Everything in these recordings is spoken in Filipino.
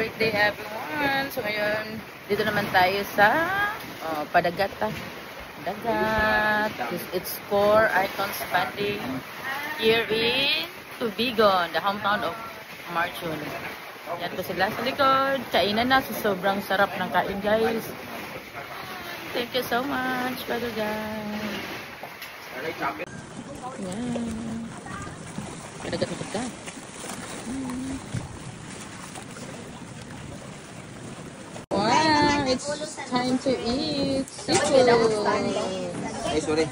great day everyone. So ngayon, dito naman tayo sa Padagata. Dagat. It's core icons banding here in Tubigon, the hometown of Marchon. Yan po sila sa likod. Kainan na. So, sobrang sarap ng kain, guys. Thank you so much, brother guys. Yan. Kadagat na pagka. Wow, it's time to eat seafood. Ay, sorry.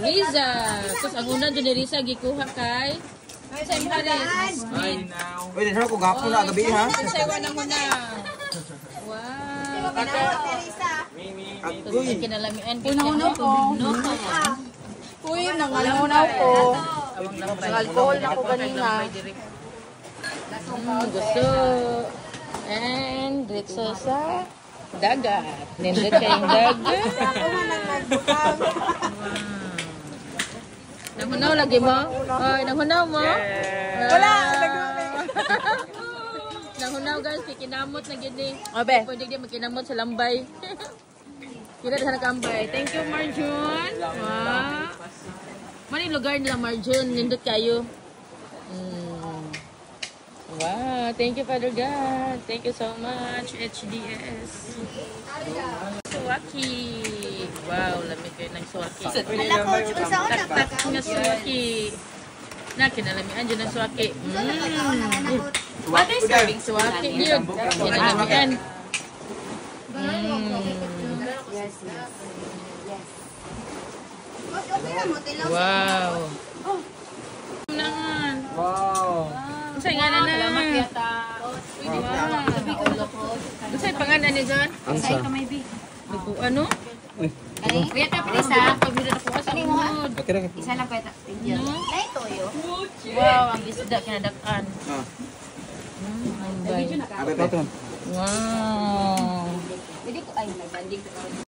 Riza. Tapos ang una dyan ni Riza, gikuha kay Sam Harris. Ay, now. Uy, dinhan ko gapon na gabi ha. Sayawa na muna. Wow. Uy, Kinalamian. Unaw ko. Uy, nangalunaw ko. Alcohol na ko kanina. Gusto. And dito sa dagat. Nindot kayong dagat. Nanghunaw lagi mo? Oy, nanghunaw mo? Wala. Nanghunaw guys, kinamot na gini. Obe. Pwede di magkinamot sa lambay. Kira sa nakambay. Thank you, Marjun. Mani lugar nila, Marjun. Nindot kayo. Wow, thank you, Father God. Thank you so much, HDS. Suwaki. Wow, lamig kayo ng suwaki. Tak-tak nga suwaki. Na, kinalamian dyan ng suwaki. What is serving suwaki? Yun, kinalamian. Wow. wow. Sa'yo nga na na. Sa'yo pangalan ni John? Ansa. Ano? Kuya tapos isa. Pagmira na po sa mood. Okay na. Isa lang kuya tapos. Ay, toyo. Wow, ang isda kinadakan. Abe, Wow. Pwede ko ay naganding.